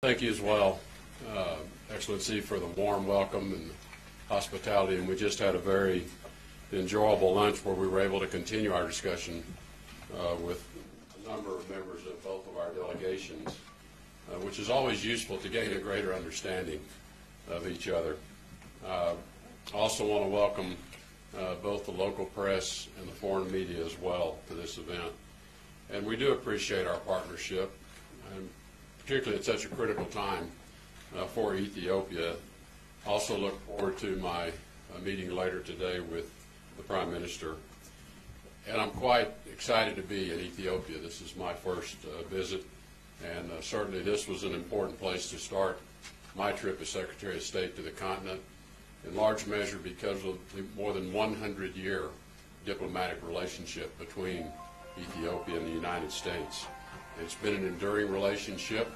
Thank you as well, Excellency, for the warm welcome and hospitality. And we just had a very enjoyable lunch where we were able to continue our discussion with a number of members of both of our delegations, which is always useful to gain a greater understanding of each other. I also want to welcome both the local press and the foreign media as well to this event. And we do appreciate our partnership, and particularly at such a critical time for Ethiopia. Also look forward to my meeting later today with the Prime Minister. And I'm quite excited to be in Ethiopia. This is my first visit, and certainly this was an important place to start my trip as Secretary of State to the continent, in large measure because of the more than 100-year diplomatic relationship between Ethiopia and the United States. It's been an enduring relationship,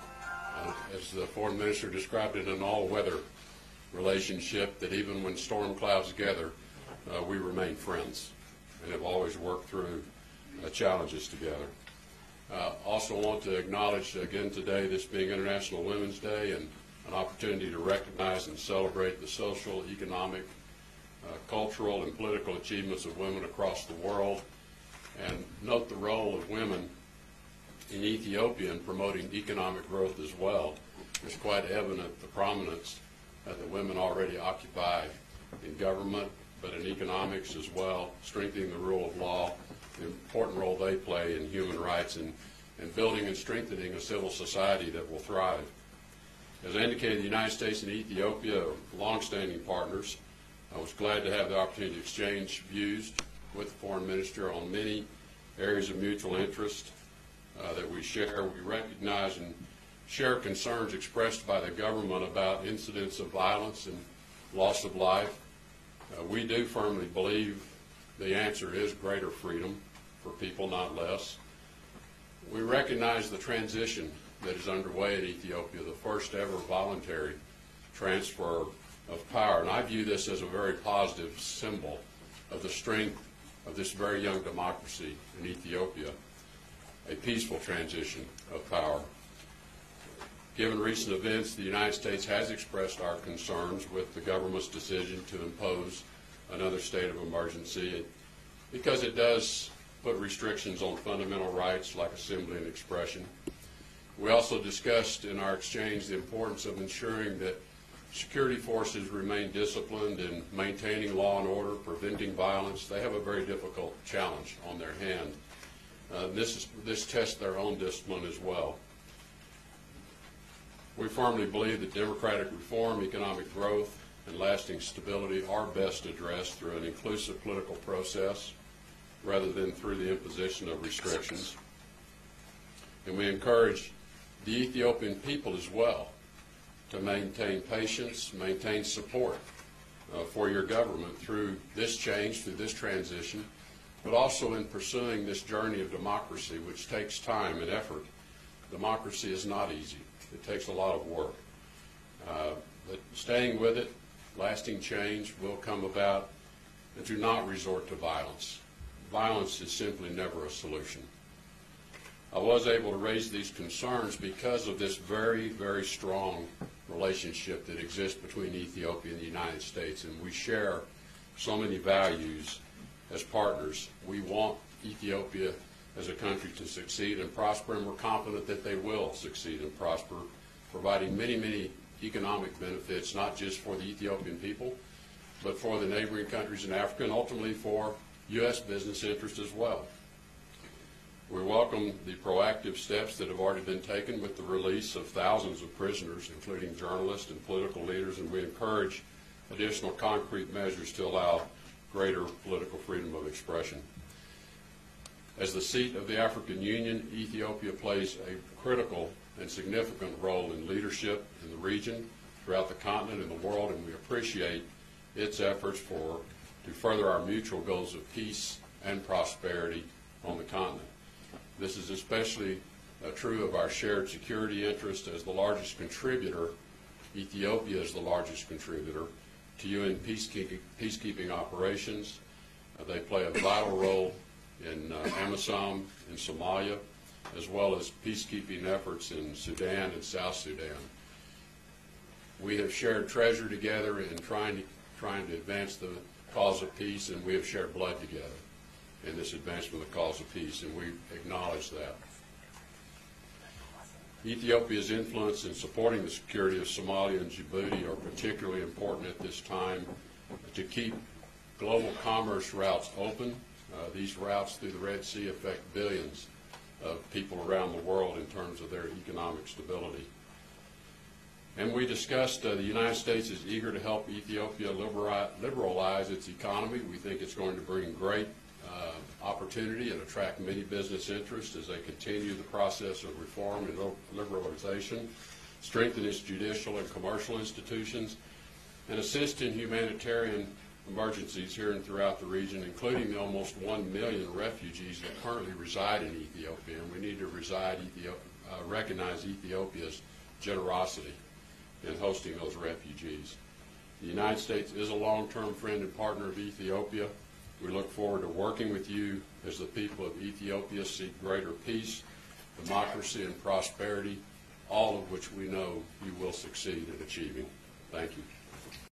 as the Foreign Minister described it, an all-weather relationship that even when storm clouds gather, we remain friends and have always worked through challenges together. Also want to acknowledge again today, this being International Women's Day, and an opportunity to recognize and celebrate the social, economic, cultural, and political achievements of women across the world, and note the role of women in Ethiopia in promoting economic growth as well. It's quite evident the prominence that the women already occupy in government, but in economics as well, strengthening the rule of law, the important role they play in human rights, and building and strengthening a civil society that will thrive. As I indicated, the United States and Ethiopia are longstanding partners. I was glad to have the opportunity to exchange views with the Foreign Minister on many areas of mutual interest that we share. We recognize and share concerns expressed by the government about incidents of violence and loss of life. We do firmly believe the answer is greater freedom for people, not less. We recognize the transition that is underway in Ethiopia, the first ever voluntary transfer of power. And I view this as a very positive symbol of the strength of this very young democracy in Ethiopia, a peaceful transition of power. Given recent events, the United States has expressed our concerns with the government's decision to impose another state of emergency, because it does put restrictions on fundamental rights like assembly and expression. We also discussed in our exchange the importance of ensuring that security forces remain disciplined in maintaining law and order, preventing violence. They have a very difficult challenge on their hand. This tests their own discipline as well. We firmly believe that democratic reform, economic growth, and lasting stability are best addressed through an inclusive political process rather than through the imposition of restrictions. And we encourage the Ethiopian people as well to maintain patience, maintain support for your government through this change, through this transition, but also in pursuing this journey of democracy, which takes time and effort. Democracy is not easy. It takes a lot of work. But staying with it, lasting change will come about, and do not resort to violence. Violence is simply never a solution. I was able to raise these concerns because of this very, very strong relationship that exists between Ethiopia and the United States, and we share so many values as partners. We want Ethiopia as a country to succeed and prosper, and we're confident that they will succeed and prosper, providing many, many economic benefits, not just for the Ethiopian people, but for the neighboring countries in Africa, and ultimately for U.S. business interests as well. We welcome the proactive steps that have already been taken with the release of thousands of prisoners, including journalists and political leaders, and we encourage additional concrete measures to allow greater political freedom of expression. As the seat of the African Union, Ethiopia plays a critical and significant role in leadership in the region, throughout the continent and the world, and we appreciate its efforts to further our mutual goals of peace and prosperity on the continent. This is especially true of our shared security interest as the largest contributor. Ethiopia is the largest contributor to UN peacekeeping operations. They play a vital role in AMISOM in Somalia, as well as peacekeeping efforts in Sudan and South Sudan. We have shared treasure together in trying to advance the cause of peace, and we have shared blood together in this advancement of the cause of peace, and we acknowledge that. Ethiopia's influence in supporting the security of Somalia and Djibouti are particularly important at this time to keep global commerce routes open. These routes through the Red Sea affect billions of people around the world in terms of their economic stability. And we discussed the United States is eager to help Ethiopia liberalize its economy. We think it's going to bring great opportunity and attract many business interests as they continue the process of reform and liberalization, strengthen its judicial and commercial institutions, and assist in humanitarian emergencies here and throughout the region, including the almost 1 million refugees that currently reside in Ethiopia. And we need to recognize Ethiopia's generosity in hosting those refugees. The United States is a long-term friend and partner of Ethiopia. We look forward to working with you as the people of Ethiopia seek greater peace, democracy, and prosperity, all of which we know you will succeed in achieving. Thank you.